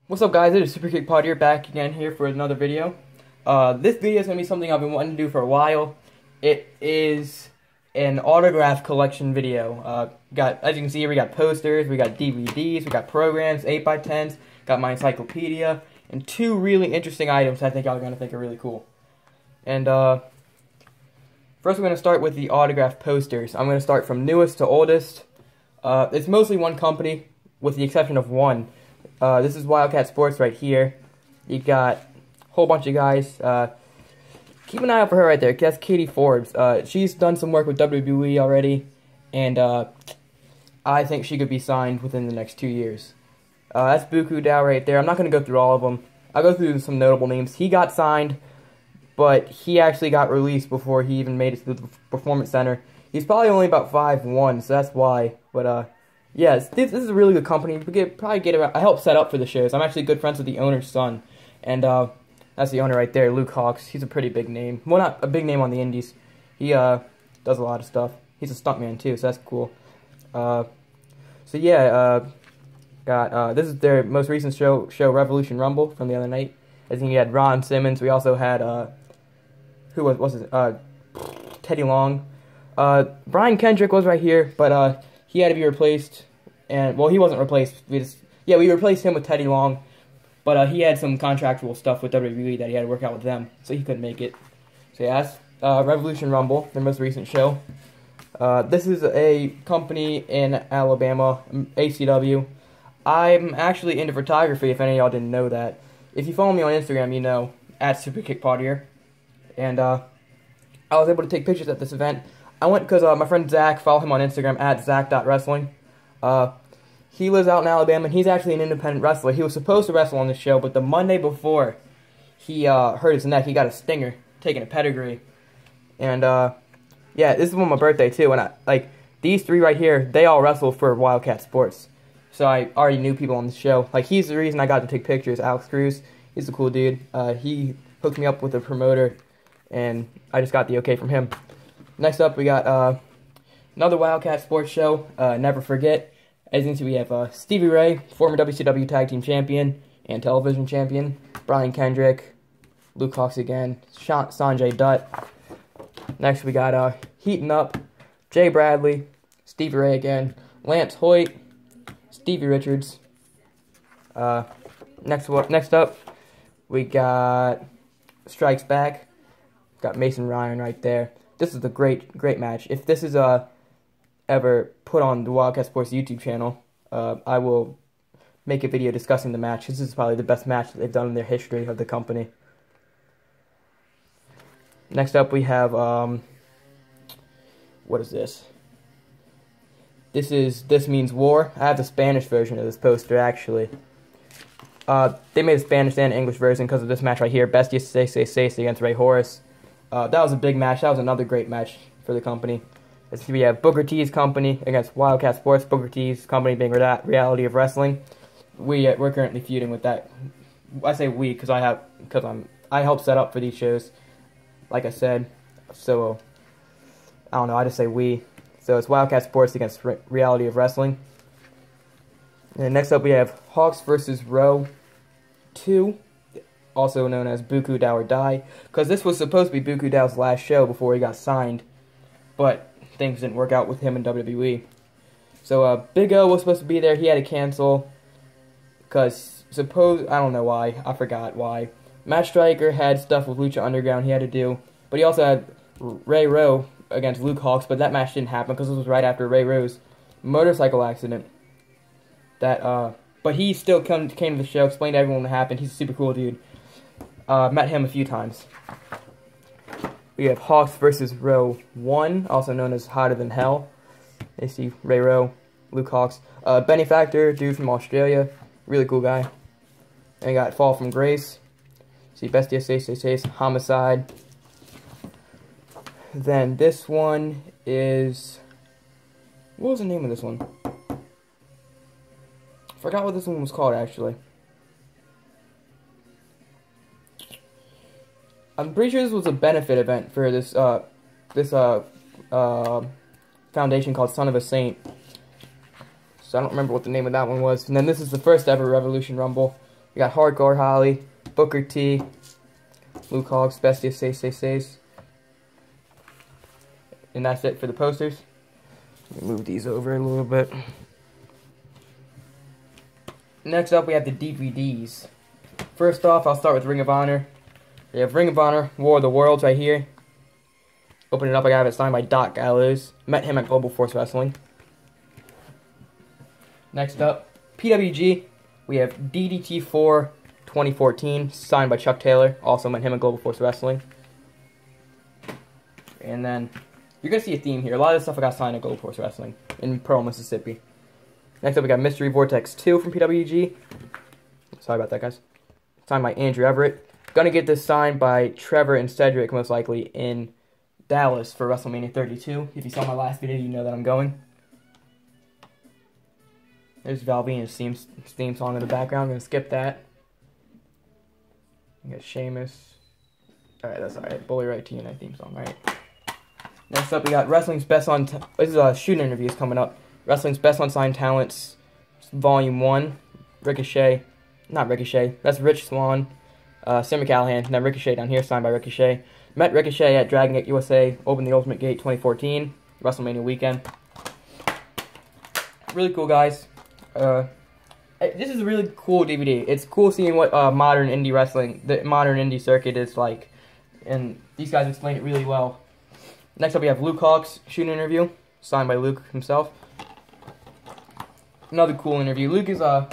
What's up, guys? It is Super Kick Pod here, back again here for another video. This video is going to be something I've been wanting to do for a while. It is an autograph collection video. As you can see here, we got posters, we got DVDs, we got programs, 8x10s, got my encyclopedia, and two really interesting items I think y'all are going to think are really cool. And first we're going to start with the autograph posters. I'm going to start from newest to oldest. It's mostly one company, with the exception of one. This is Wildcat Sports right here. You got a whole bunch of guys. Keep an eye out for her right there. That's Katie Forbes. She's done some work with WWE already, and I think she could be signed within the next 2 years. That's Buku Dao right there. I'm not going to go through all of them. I'll go through some notable names. He got signed, but he actually got released before he even made it to the Performance Center. He's probably only about 5'1", so that's why. But yeah, this is a really good company. We could probably get around. I help set up for the shows. I'm actually good friends with the owner's son, and that's the owner right there, Luke Hawx. He's a pretty big name. Well, not a big name on the indies. He does a lot of stuff. He's a stuntman too, so that's cool. So yeah, this is their most recent show, Revolution Rumble, from the other night. I think you had Ron Simmons. We also had who was it? Teddy Long. Brian Kendrick was right here, but he had to be replaced. And well, he wasn't replaced. We replaced him with Teddy Long, but he had some contractual stuff with WWE that he had to work out with them, so he couldn't make it. So yeah, that's Revolution Rumble, their most recent show. This is a company in Alabama, ACW. I'm actually into photography, if any of y'all didn't know that. If you follow me on Instagram, you know, at SuperKickPod here. And I was able to take pictures at this event. I went because my friend Zach, follow him on Instagram, at Zach.wrestling. He lives out in Alabama, and he's actually an independent wrestler. He was supposed to wrestle on this show, but the Monday before, he hurt his neck. He got a stinger, taking a pedigree. And, yeah, this is on my birthday, too. And, these three right here, they all wrestle for Wildcat Sports. So I already knew people on the show. He's the reason I got to take pictures. Alex Cruz, he's a cool dude. He hooked me up with a promoter, and I just got the okay from him. Next up, we got another Wildcat Sports show, Never Forget. As you can see, we have Stevie Ray, former WCW Tag Team Champion and Television Champion, Brian Kendrick, Luke Hawx again, Sanjay Dutt. Next, we got Heating Up, Jay Bradley, Stevie Ray again, Lance Hoyt, Stevie Richards. Next up, we got Strikes Back. Got Mason Ryan right there. This is a great match. If this is ever put on the Wildcat Sports YouTube channel, I will make a video discussing the match. This is probably the best match that they've done in their history of the company. Next up, we have what is this? This Means War. I have the Spanish version of this poster, actually. They made a Spanish and English version because of this match right here, Bestia 666 against Ray Horace. That was a big match. That was another great match for the company. We have Booker T's company against Wildcat Sports. Booker T's company being Reality of Wrestling. We're currently feuding with that. I say we because I help set up for these shows, like I said. So I don't know. I just say we. So it's Wildcat Sports against Reality of Wrestling. And next up we have Hawx versus Row 2. Also known as Buku Dao or Die, because this was supposed to be Buku Dao's last show before he got signed, but things didn't work out with him in WWE. So Big O was supposed to be there. He had to cancel because I don't know why. I forgot why. Matt Striker had stuff with Lucha Underground he had to do, but he also had Ray Rowe against Luke Hawx, but that match didn't happen because this was right after Ray Rowe's motorcycle accident. But he still came to the show, explained to everyone what happened. He's a super cool dude. Met him a few times. We have Hawx versus Row 1, also known as Hotter Than Hell. They see Ray Rowe, Luke Hawx. Benny Factor, dude from Australia. Really cool guy. And we got Fall from Grace. See Bestia 666, Homicide. Then this one is... What was the name of this one? Forgot what this one was called, actually. I'm pretty sure this was a benefit event for this foundation called Son of a Saint. So I don't remember what the name of that one was. And then this is the first ever Revolution Rumble. We got Hardcore Holly, Booker T, Luke Hawx, Bestia Says. And that's it for the posters. Let me move these over a little bit. Next up, we have the DVDs. First off, I'll start with Ring of Honor. We have Ring of Honor, War of the Worlds right here. Open it up, I have it signed by Doc Gallows. Met him at Global Force Wrestling. Next up, PWG. We have DDT4 2014, signed by Chuck Taylor. Also met him at Global Force Wrestling. And then, you're going to see a theme here. A lot of this stuff I got signed at Global Force Wrestling in Pearl, Mississippi. Next up, we got Mystery Vortex 2 from PWG. Sorry about that, guys. Signed by Andrew Everett. Gonna get this signed by Trevor and Cedric, most likely, in Dallas for WrestleMania 32. If you saw my last video, you know that I'm going. There's Val Venis' theme song in the background. I'm gonna skip that. You got Sheamus. Alright, that's alright. Bully Ray TNA theme song, right? Next up, we got Wrestling's Best on... This is shoot interviews coming up. Wrestling's Best Unsigned Talents, Volume 1. Ricochet. Not Ricochet. That's Rich Swann. Sami Callihan. And then Ricochet down here, signed by Ricochet. Met Ricochet at Dragon Gate USA. Opened the Ultimate Gate 2014. WrestleMania weekend. Really cool, guys. This is a really cool DVD. It's cool seeing what modern indie wrestling, the modern indie circuit is like. And these guys explain it really well. Next up, we have Luke Hawx, shoot interview. Signed by Luke himself. Another cool interview. Luke is a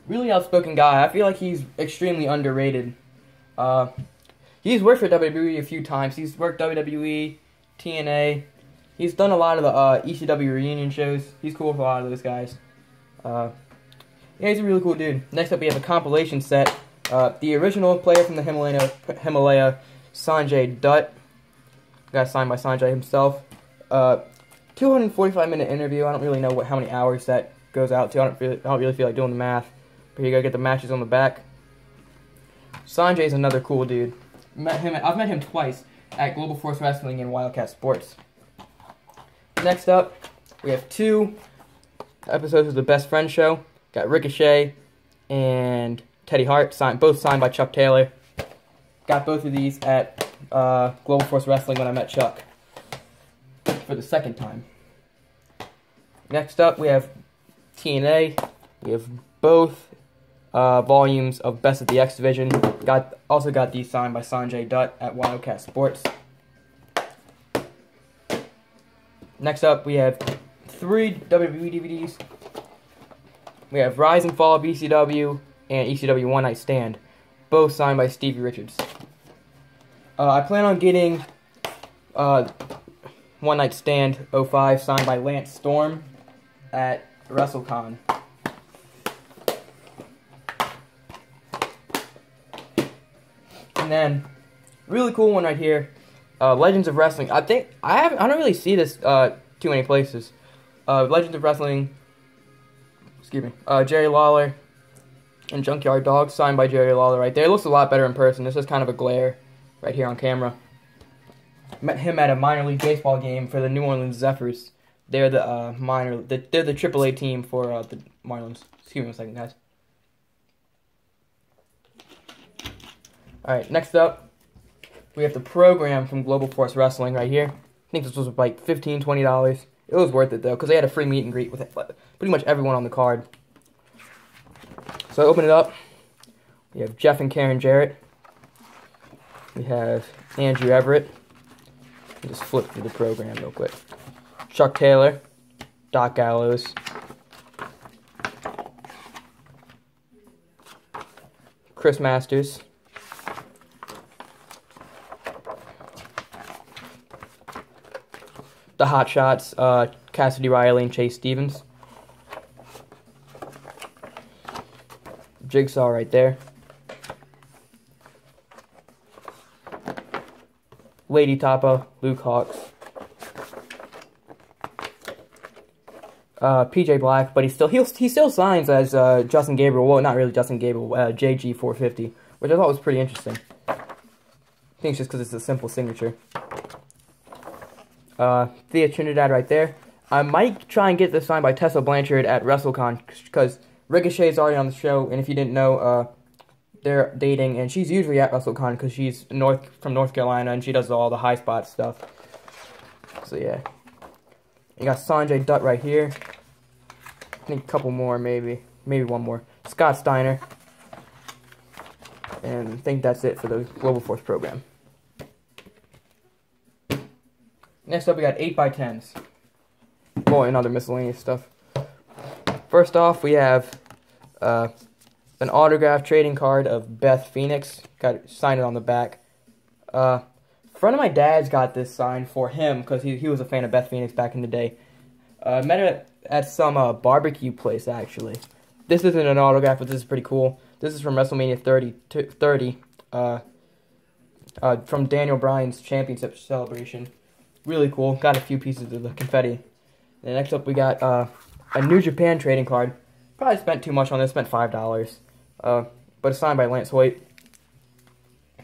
really outspoken guy. I feel like he's extremely underrated. He's worked for WWE a few times. He's worked WWE, TNA. He's done a lot of the ECW reunion shows. He's cool with a lot of those guys. Yeah, he's a really cool dude. Next up, we have a compilation set. The original player from the Himalaya, Sanjay Dutt. Got signed by Sanjay himself. 245-minute interview. I don't really know how many hours that goes out to. I don't really feel like doing the math. But you gotta get the matches on the back. Sanjay's another cool dude. I've met him twice at Global Force Wrestling and Wildcat Sports. Next up, we have 2 episodes of the Best Friend Show. Got Ricochet and Teddy Hart, both signed by Chuck Taylor. Got both of these at Global Force Wrestling when I met Chuck for the second time. Next up, we have TNA. We have both volumes of Best of the X Division. Also got these signed by Sanjay Dutt at Wildcat Sports. Next up, we have 3 WWE DVDs. We have Rise and Fall of ECW and ECW One Night Stand, both signed by Stevie Richards. I plan on getting One Night Stand 05 signed by Lance Storm at WrestleCon. And then, really cool one right here, Legends of Wrestling. I don't really see this too many places. Legends of Wrestling, excuse me, Jerry Lawler and Junkyard Dog, signed by Jerry Lawler right there. It looks a lot better in person. This is kind of a glare right here on camera. Met him at a minor league baseball game for the New Orleans Zephyrs. They're the they're the AAA team for the Marlins. Excuse me a second, guys. Alright, next up, we have the program from Global Force Wrestling right here. I think this was like $15, $20. It was worth it, though, because they had a free meet and greet with pretty much everyone on the card. So I open it up. We have Jeff and Karen Jarrett. We have Andrew Everett. I'll just flip through the program real quick. Chuck Taylor. Doc Gallows. Chris Masters. The Hot Shots, Cassidy Riley and Chase Stevens. Jigsaw right there. Lady Tapa, Luke Hawx. PJ Black, but he still signs as Justin Gabriel. Well, not really Justin Gabriel, JG450, which I thought was pretty interesting. I think it's just because it's a simple signature. Thea Trinidad right there. I might try and get this signed by Tessa Blanchard at WrestleCon, because Ricochet is already on the show, and if you didn't know, they're dating, and she's usually at WrestleCon because she's from North Carolina, and she does all the high spot stuff. So yeah, you got Sanjay Dutt right here. I think a couple more, maybe one more. Scott Steiner, and I think that's it for the Global Force program. Next up, we got 8x10s. Oh, and other miscellaneous stuff. First off, we have an autograph trading card of Beth Phoenix. Got it, signed it on the back. A friend of my dad's got this signed for him because he was a fan of Beth Phoenix back in the day. Met her at some barbecue place, actually. This isn't an autograph, but this is pretty cool. This is from WrestleMania 30, from Daniel Bryan's championship celebration. Really cool. Got a few pieces of the confetti. And next up, we got a New Japan trading card. Probably spent too much on this. Spent $5. But it's signed by Lance Hoyt.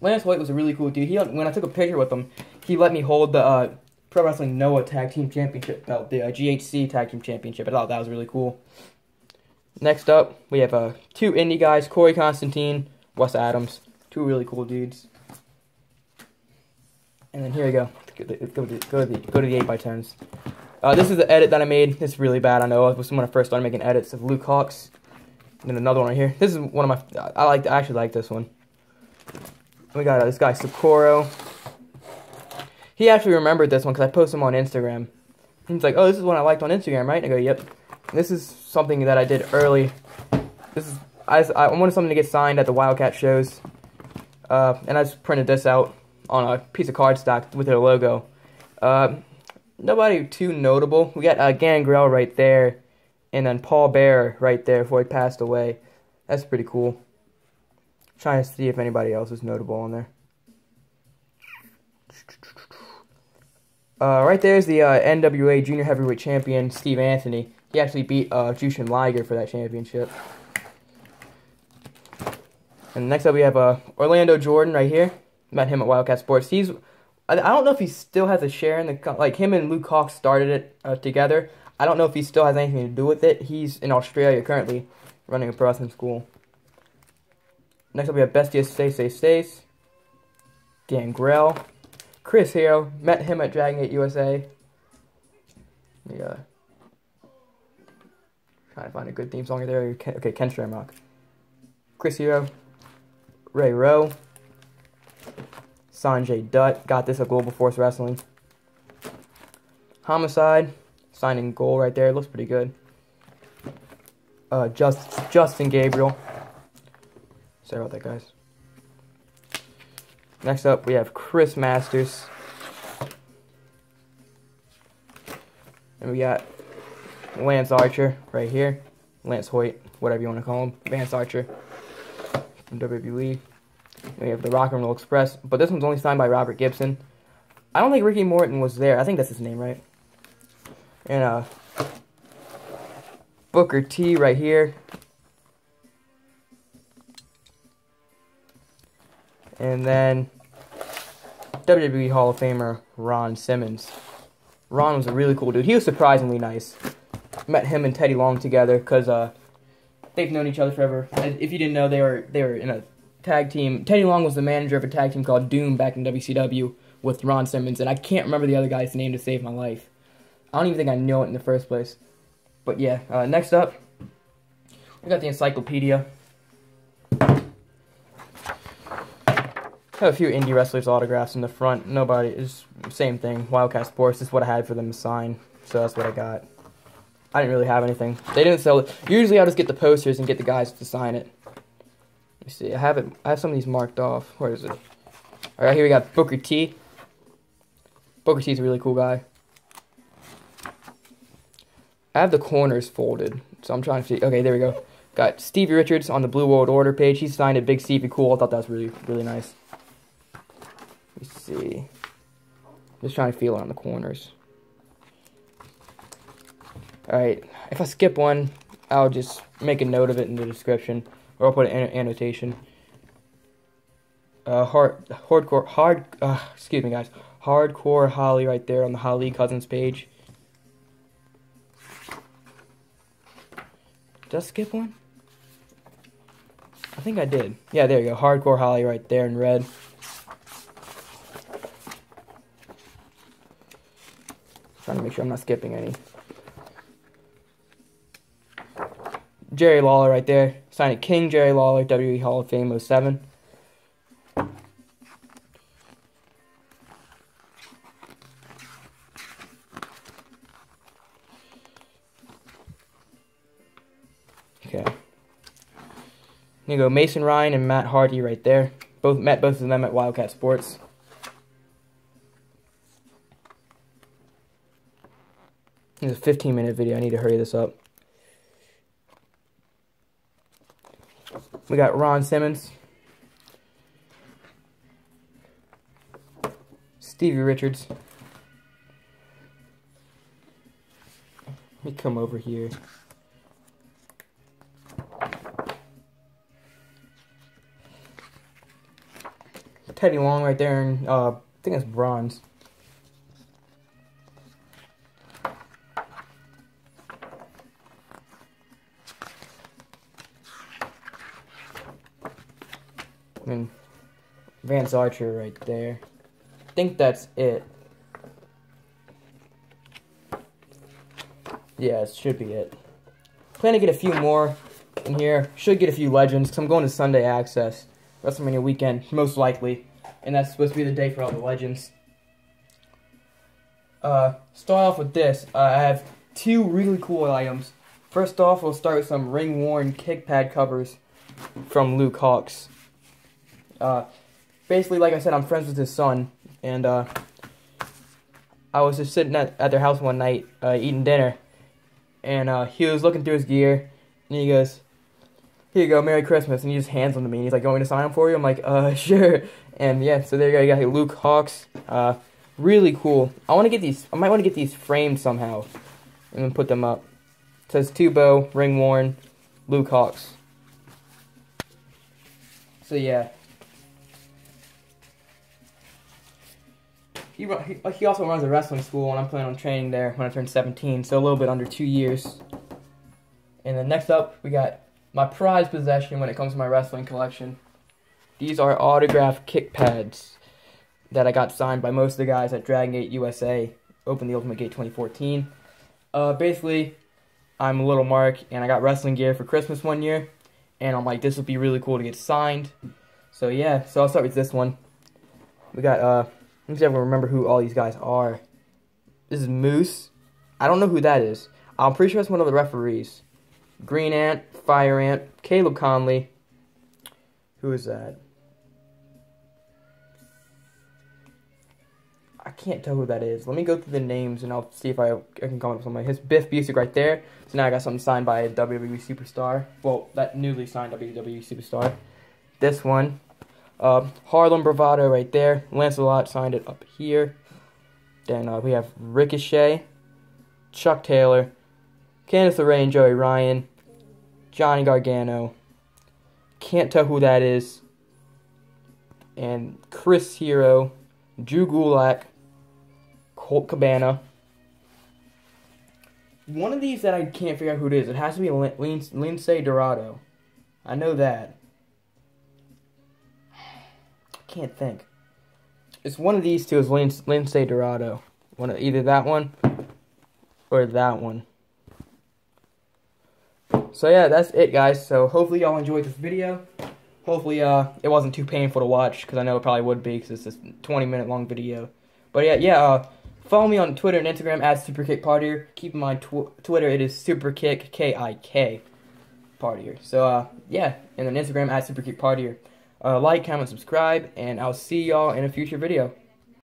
Lance Hoyt was a really cool dude. When I took a picture with him, he let me hold the Pro Wrestling Noah Tag Team Championship belt, the GHC Tag Team Championship. I thought that was really cool. Next up, we have two indie guys, Corey Constantine, Wes Adams. Two really cool dudes. And then here we go. Go to the 8x10s. This is the edit that I made. It's really bad, I know. It was when I first started making edits of Luke Hawx. And then another one right here. This is one of my... I actually like this one. We got this guy, Socorro. He actually remembered this one because I posted him on Instagram. He's like, oh, this is one I liked on Instagram, right? And I go, yep. And this is something that I did early. I wanted something to get signed at the Wildcat shows. And I just printed this out on a piece of cardstock with their logo. Nobody too notable. We got Gangrel right there. And then Paul Bearer right there before he passed away. That's pretty cool. Trying to see if anybody else is notable on there. Right there's the NWA Junior Heavyweight Champion, Steve Anthony. He actually beat Jushin Liger for that championship. And next up we have Orlando Jordan right here. Met him at Wildcat Sports. I don't know if he still has a share in the... Like, him and Luke Hawx started it together. I don't know if he still has anything to do with it. He's in Australia currently, running a pro wrestling school. Next up we have Bestia Stace. Gangrel. Chris Hero. Met him at Dragon Gate USA. Yeah. Trying to find a good theme song there. Okay, Ken Shamrock. Chris Hero. Ray Rowe. Sanjay Dutt. Got this at Global Force Wrestling. Homicide. Signed in gold right there. Looks pretty good. Justin Gabriel. Sorry about that, guys. Next up, we have Chris Masters. And we got Lance Archer right here. Lance Hoyt, whatever you want to call him. Lance Archer from WWE. And we have the Rock and Roll Express. But this one's only signed by Robert Gibson. I don't think Ricky Morton was there. I think that's his name, right? And Booker T right here. And then WWE Hall of Famer Ron Simmons. Ron was a really cool dude. He was surprisingly nice. Met him and Teddy Long together because they've known each other forever. If you didn't know, they were in a tag team. Teddy Long was the manager of a tag team called Doom back in WCW with Ron Simmons, and I can't remember the other guy's name to save my life. I don't even think I know it in the first place. But yeah, next up, we got the encyclopedia. Have a few indie wrestlers' autographs in the front. Nobody is same thing. Wildcat Sports is what I had for them to sign, so that's what I got. I didn't really have anything. They didn't sell it. Usually, I'll just get the posters and get the guys to sign it. Let me see. I have some of these marked off. Where is it? All right, here we got Booker T. Booker T's a really cool guy. I have the corners folded, so I'm trying to see. Okay, there we go. Got Stevie Richards on the Blue World Order page. He signed it, Big Stevie Cool. I thought that was really, really nice. Let me see. Just trying to feel it on the corners. Alright, if I skip one, I'll just make a note of it in the description, or I'll put an annotation. Excuse me, guys. Hardcore Holly right there on the Holly Cousins page. Did I skip one? I think I did. Yeah, there you go. Hardcore Holly right there in red. Trying to make sure I'm not skipping any. Jerry Lawler right there. Signed it King Jerry Lawler, WWE Hall of Fame 07. Okay. You go Mason Ryan and Matt Hardy right there. Met both of them at Wildcat Sports. It's a 15-minute video. I need to hurry this up. We got Ron Simmons, Stevie Richards. Let me come over here. Teddy Long right there, and I think it's bronze. And Vance Archer right there. I think that's it. Yeah, it should be it. Plan to get a few more in here. Should get a few legends, because I'm going to Sunday Access. WrestleMania weekend, most likely. And that's supposed to be the day for all the legends. Start off with this. I have two really cool items. First off, we'll start with some ring-worn kick pad covers from Luke Hawx. Basically, like I said, I'm friends with his son, and I was just sitting at their house one night, eating dinner, and he was looking through his gear, and he goes, "Here you go, Merry Christmas," and he just hands them to me, and he's like, "Going to sign them for you?" I'm like, sure, and yeah, so there you go, you got Luke Hawx, really cool. I might want to get these framed somehow, and then put them up. It says Tubo, ring worn, Luke Hawx. So yeah. He also runs a wrestling school, and I'm planning on training there when I turn 17, so a little bit under 2 years. And then next up, we got my prized possession when it comes to my wrestling collection. These are autographed kick pads that I got signed by most of the guys at Dragon Gate USA, Open the Ultimate Gate 2014. Basically, I'm a little Mark, and I got wrestling gear for Christmas one year, and I'm like, this would be really cool to get signed. So yeah, so I'll start with this one. We got, let me see if I can remember who all these guys are. This is Moose. I don't know who that is. I'm pretty sure it's one of the referees. Green Ant, Fire Ant, Caleb Conley. Who is that? I can't tell who that is. Let me go through the names and I'll see if I can come up with something. His Biff Busick right there. So now I got something signed by a WWE Superstar. Well, that newly signed WWE Superstar. This one. Harlem Bravado right there. Lancelot signed it up here. Then we have Ricochet, Chuck Taylor, Candice LeRae and Joey Ryan, Johnny Gargano. Can't tell who that is. And Chris Hero, Drew Gulak, Colt Cabana. One of these that I can't figure out who it is. It has to be Lince Dorado. I know that. Can't think. It's one of these two is Lince Dorado. Either that one or that one. So yeah, that's it, guys. So hopefully y'all enjoyed this video. Hopefully it wasn't too painful to watch, because I know it probably would be, because it's a 20-minute long video. But yeah, follow me on Twitter and Instagram at SuperKickPartier. Keep in mind Twitter, it is SuperKick KIK Partier. So yeah, and then Instagram at SuperKickPartier. Like, comment, subscribe, and I'll see y'all in a future video.